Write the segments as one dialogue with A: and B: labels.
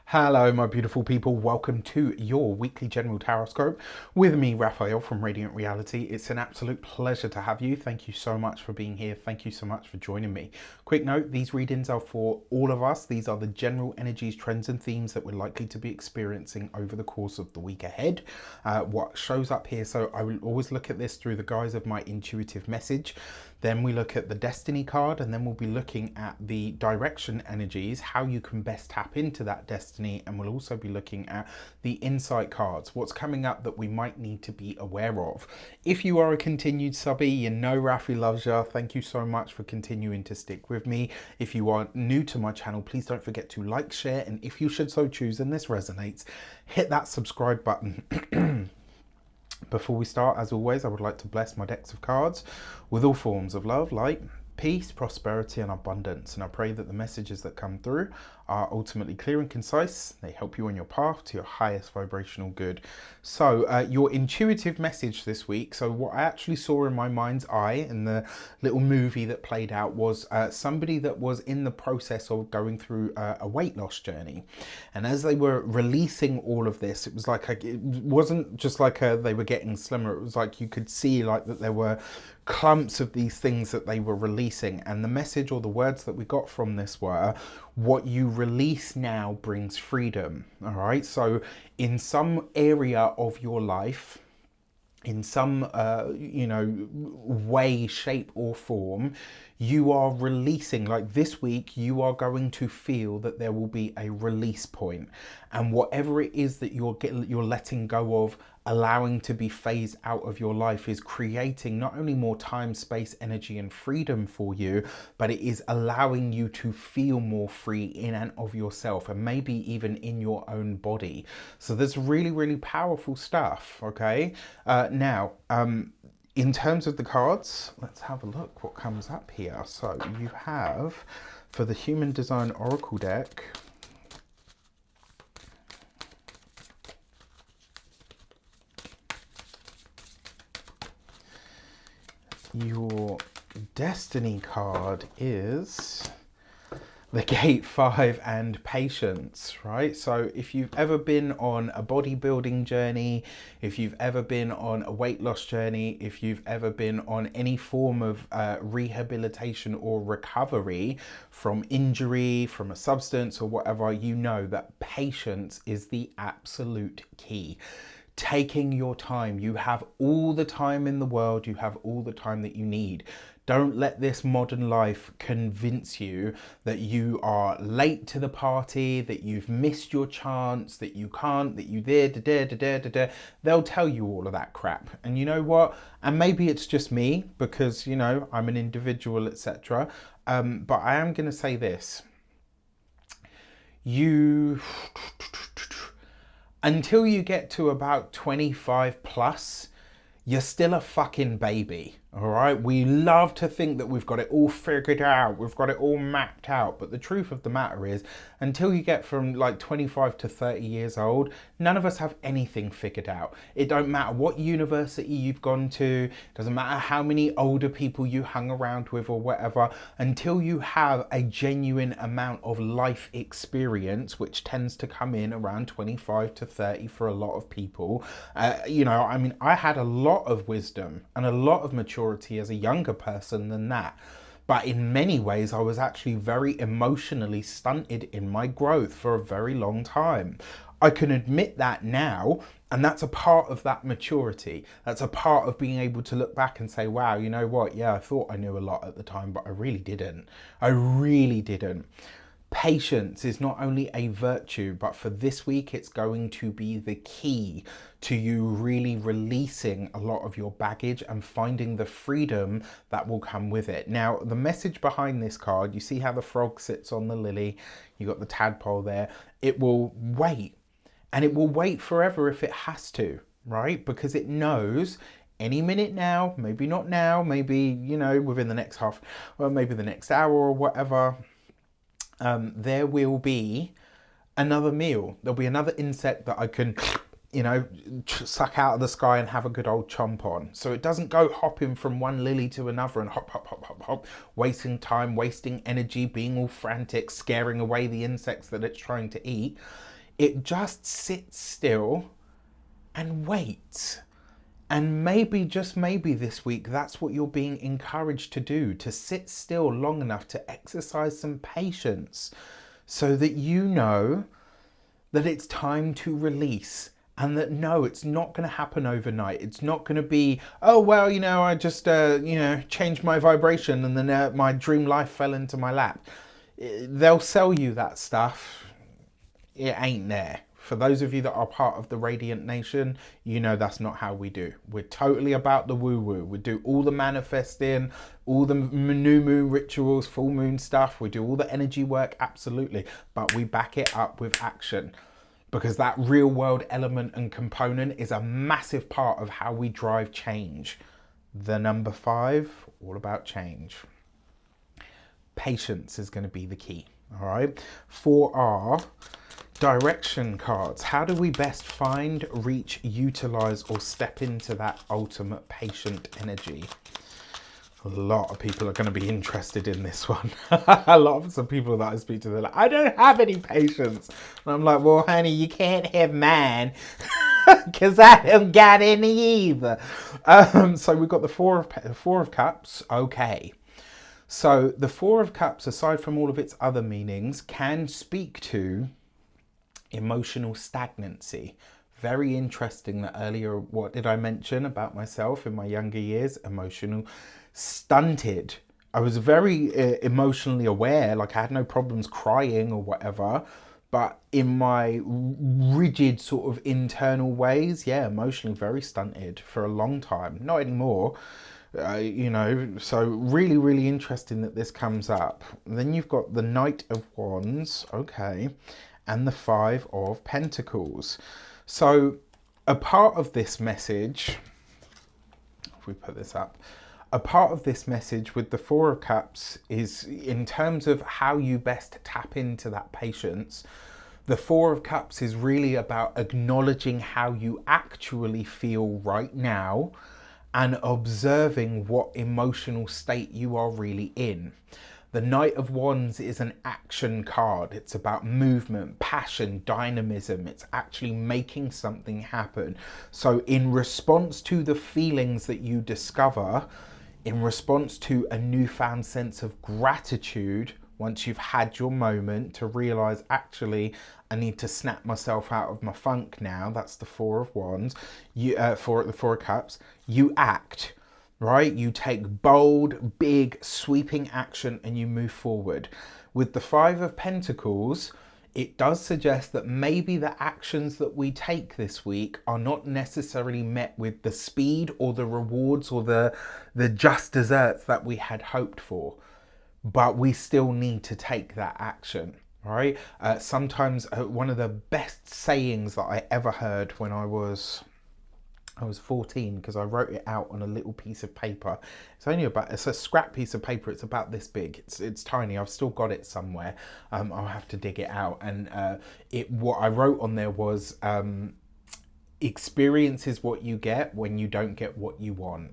A: Hello, my beautiful people. Welcome to your weekly general tarot scope with me, Raphael from Radiant Reality. It's an absolute pleasure to have you. Thank you so much for being here. Thank you so much for joining me. Quick note, these readings are for all of us. These are the general energies, trends and themes that we're likely to be experiencing over the course of the week ahead. What shows up here, so I will always look at this through the guise of my intuitive message. Then we look at the destiny card, and then we'll be looking at the direction energies, how you can best tap into that destiny, and we'll also be looking at the insight cards, what's coming up that we might need to be aware of. If you are a continued subby, you know Rafi loves you. Thank you so much for continuing to stick with me. If you are new to my channel, please don't forget to like, share, and if you should so choose and this resonates, hit that subscribe button. Before we start, as always, I would like to bless my decks of cards with all forms of love, light, peace, prosperity, and abundance. And I pray that the messages that come through are ultimately clear and concise. They help you on your path to your highest vibrational good. So your intuitive message this week. So what I actually saw in my mind's eye in the little movie that played out was somebody that was in the process of going through a weight loss journey. And as they were releasing all of this, it was like, it wasn't just like they were getting slimmer. It was like you could see like that there were clumps of these things that they were releasing, and the message or the words that we got from this were, what you release now brings freedom. All right, so in some area of your life, in some way, shape or form, you are releasing. Like this week, you are going to feel that there will be a release point, and whatever it is that you're letting go of, allowing to be phased out of your life, is creating not only more time, space, energy and freedom for you, but it is allowing you to feel more free in and of yourself, and maybe even in your own body. So there's really, really powerful stuff. Okay, now in terms of the cards, let's have a look what comes up here. So you have, for the Human Design Oracle deck, your destiny card is the Gate 5 and Patience, right? So if you've ever been on a bodybuilding journey, if you've ever been on a weight loss journey, if you've ever been on any form of rehabilitation or recovery from injury, from a substance or whatever, you know that patience is the absolute key. Taking your time. You have all the time in the world. You have all the time that you need. Don't let this modern life convince you that you are late to the party, that you've missed your chance, that you can't, that you They'll tell you all of that crap. And you know what? And maybe it's just me because, you know, I'm an individual, etc. But I am going to say this. Until you get to about 25 plus, you're still a fucking baby. All right, we love to think that we've got it all figured out, we've got it all mapped out, but the truth of the matter is, until you get from like 25 to 30 years old, none of us have anything figured out. It don't matter what university you've gone to, doesn't matter how many older people you hung around with or whatever, until you have a genuine amount of life experience, which tends to come in around 25 to 30 for a lot of people. You know, I mean, I had a lot of wisdom and a lot of maturity as a younger person than that, but in many ways I was actually very emotionally stunted in my growth for a very long time. I can admit that now, and that's a part of that maturity. That's a part of being able to look back and say, wow, you know what, yeah, I thought I knew a lot at the time, but I really didn't. I really didn't. Patience is not only a virtue, but for this week, it's going to be the key to you really releasing a lot of your baggage and finding the freedom that will come with it. Now, the message behind this card, you see how the frog sits on the lily, you got the tadpole there, it will wait, and it will wait forever if it has to, right? Because it knows any minute now, maybe not now, maybe, you know, within the next half, or maybe the next hour or whatever, there will be another meal. There'll be another insect that I can, you know, suck out of the sky and have a good old chomp on. So it doesn't go hopping from one lily to another and hop, hop, hop, hop, hop, wasting time, wasting energy, being all frantic, scaring away the insects that it's trying to eat. It just sits still and waits. And maybe, just maybe this week, that's what you're being encouraged to do, to sit still long enough to exercise some patience so that you know that it's time to release. And that no, it's not going to happen overnight. It's not going to be, oh, well, I just, changed my vibration and then my dream life fell into my lap. They'll sell you that stuff. It ain't there. For those of you that are part of the Reydiant Nation, that's not how we do. We're totally about the woo-woo. We do all the manifesting, all the new moon rituals, full moon stuff. We do all the energy work, absolutely. But we back it up with action, because that real world element and component is a massive part of how we drive change. The number 5, all about change. Patience is going to be the key, all right? For our direction cards, how do we best find, reach, utilize, or step into that ultimate patient energy? A lot of people are going to be interested in this one. A lot of some people that I speak to, they're like, I don't have any patience. And I'm like, well, honey, you can't have mine because I don't got any either. So we've got the Four of Cups. Okay. So the Four of Cups, aside from all of its other meanings, can speak to emotional stagnancy. Very interesting that earlier, what did I mention about myself in my younger years? Emotional stunted. I was very emotionally aware, like I had no problems crying or whatever, but in my rigid sort of internal ways, yeah, emotionally very stunted for a long time. Not anymore. So really, really interesting that this comes up. And then you've got the Knight of Wands, okay, and the Five of Pentacles. So a part of this message, if we put this up, a part of this message with the Four of Cups is in terms of how you best tap into that patience. The Four of Cups is really about acknowledging how you actually feel right now and observing what emotional state you are really in. The Knight of Wands is an action card. It's about movement, passion, dynamism. It's actually making something happen. So in response to the feelings that you discover, in response to a newfound sense of gratitude, once you've had your moment to realize, actually, I need to snap myself out of my funk now. That's the Four of Wands. The Four of Cups. You act, right? You take bold, big, sweeping action and you move forward. With the Five of Pentacles, it does suggest that maybe the actions that we take this week are not necessarily met with the speed or the rewards or the just desserts that we had hoped for. But we still need to take that action, right? Sometimes one of the best sayings that I ever heard when I was 14, because I wrote it out on a little piece of paper. It's a scrap piece of paper. It's about this big. It's tiny. I've still got it somewhere. I'll have to dig it out. And what I wrote on there was, experience is what you get when you don't get what you want.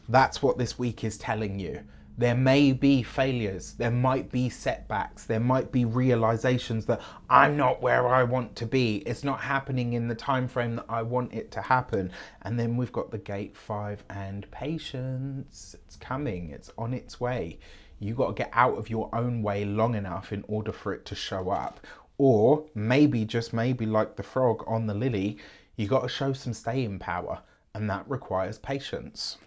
A: That's what this week is telling you. There may be failures, there might be setbacks, there might be realizations that I'm not where I want to be. It's not happening in the time frame that I want it to happen. And then we've got the Gate 5 and patience. It's coming, it's on its way. You got to get out of your own way long enough in order for it to show up. Or maybe, just maybe, like the frog on the lily, you got to show some staying power, and that requires patience.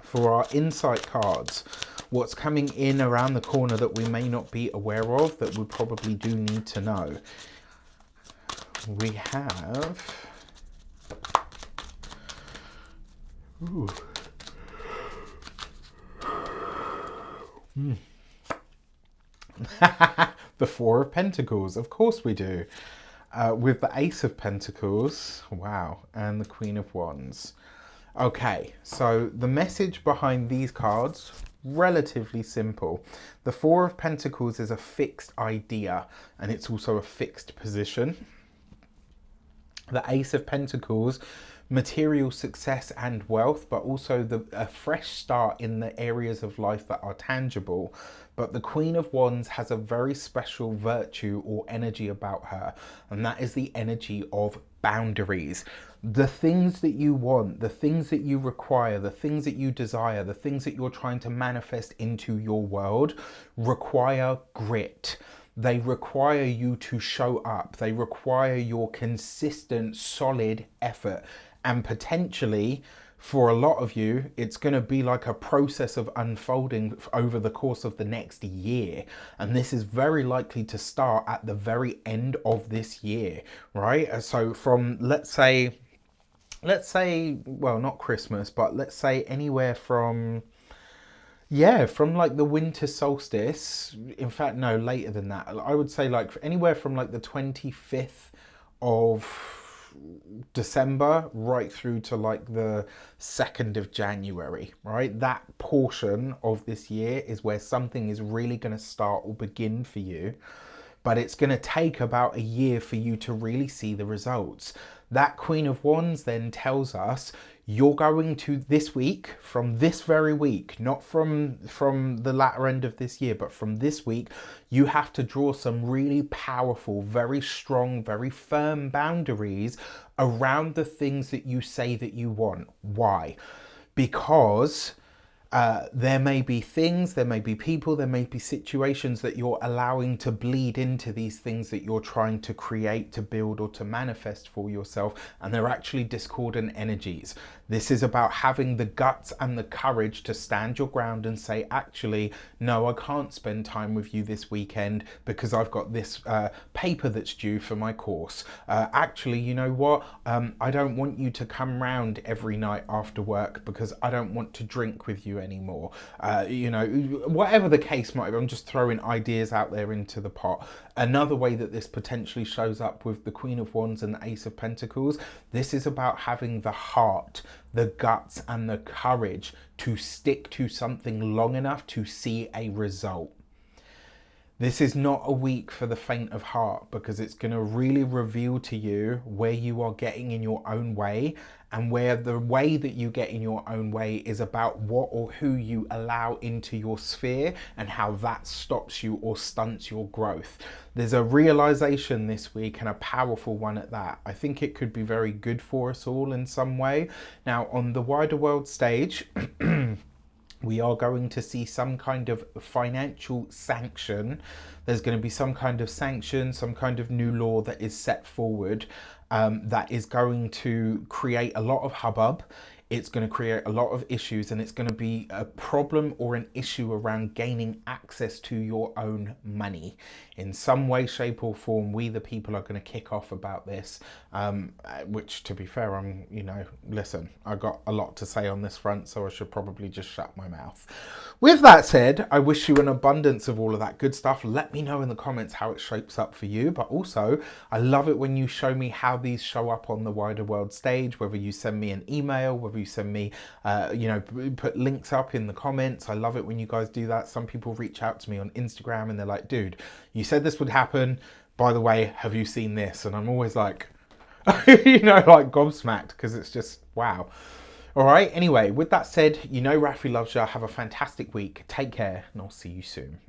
A: For our insight cards, what's coming in around the corner that we may not be aware of that we probably do need to know? We have... the Four of Pentacles, of course we do. With the Ace of Pentacles, wow, and the Queen of Wands. Okay, so the message behind these cards, relatively simple. The Four of Pentacles is a fixed idea, and it's also a fixed position. The Ace of Pentacles, material success and wealth, but also a fresh start in the areas of life that are tangible. But the Queen of Wands has a very special virtue or energy about her, and that is the energy of boundaries. The things that you want, the things that you require, the things that you desire, the things that you're trying to manifest into your world require grit. They require you to show up. They require your consistent, solid effort. And potentially, for a lot of you, it's going to be like a process of unfolding over the course of the next year. And this is very likely to start at the very end of this year, right? So from, let's say, well, not Christmas, but let's say anywhere from, yeah, from like the winter solstice. In fact, no, later than that. I would say like anywhere from like the 25th of December right through to like the 2nd of January, right? That portion of this year is where something is really going to start or begin for you. But it's going to take about a year for you to really see the results. That Queen of Wands then tells us you're going to, this week, from this very week, not from the latter end of this year, but from this week, you have to draw some really powerful, very strong, very firm boundaries around the things that you say that you want. Why? Because there may be things, there may be people, there may be situations that you're allowing to bleed into these things that you're trying to create, to build, or to manifest for yourself, and they're actually discordant energies. This is about having the guts and the courage to stand your ground and say, actually, no, I can't spend time with you this weekend because I've got this paper that's due for my course. Actually, you know what? I don't want you to come round every night after work because I don't want to drink with you anymore. You know, whatever the case might be, I'm just throwing ideas out there into the pot. Another way that this potentially shows up with the Queen of Wands and the Ace of Pentacles, this is about having the heart, the guts and the courage to stick to something long enough to see a result. This is not a week for the faint of heart because it's going to really reveal to you where you are getting in your own way, and where the way that you get in your own way is about what or who you allow into your sphere and how that stops you or stunts your growth. There's a realization this week, and a powerful one at that. I think it could be very good for us all in some way. Now, on the wider world stage, we are going to see some kind of financial sanction. There's going to be some kind of sanction, some kind of new law that is set forward that is going to create a lot of hubbub. It's going to create a lot of issues, and it's going to be a problem or an issue around gaining access to your own money. In some way, shape or form, we the people are going to kick off about this, which, to be fair, listen, I got a lot to say on this front, so I should probably just shut my mouth. With that said, I wish you an abundance of all of that good stuff. Let me know in the comments how it shapes up for you. But also, I love it when you show me how these show up on the wider world stage, whether you send me an email, whether you send me, put links up in the comments. I love it when you guys do that. Some people reach out to me on Instagram and they're like, dude, you said this would happen. By the way, have you seen this? And I'm always like, like gobsmacked, because it's just, wow. All right. Anyway, with that said, Rafi loves you. Have a fantastic week. Take care, and I'll see you soon.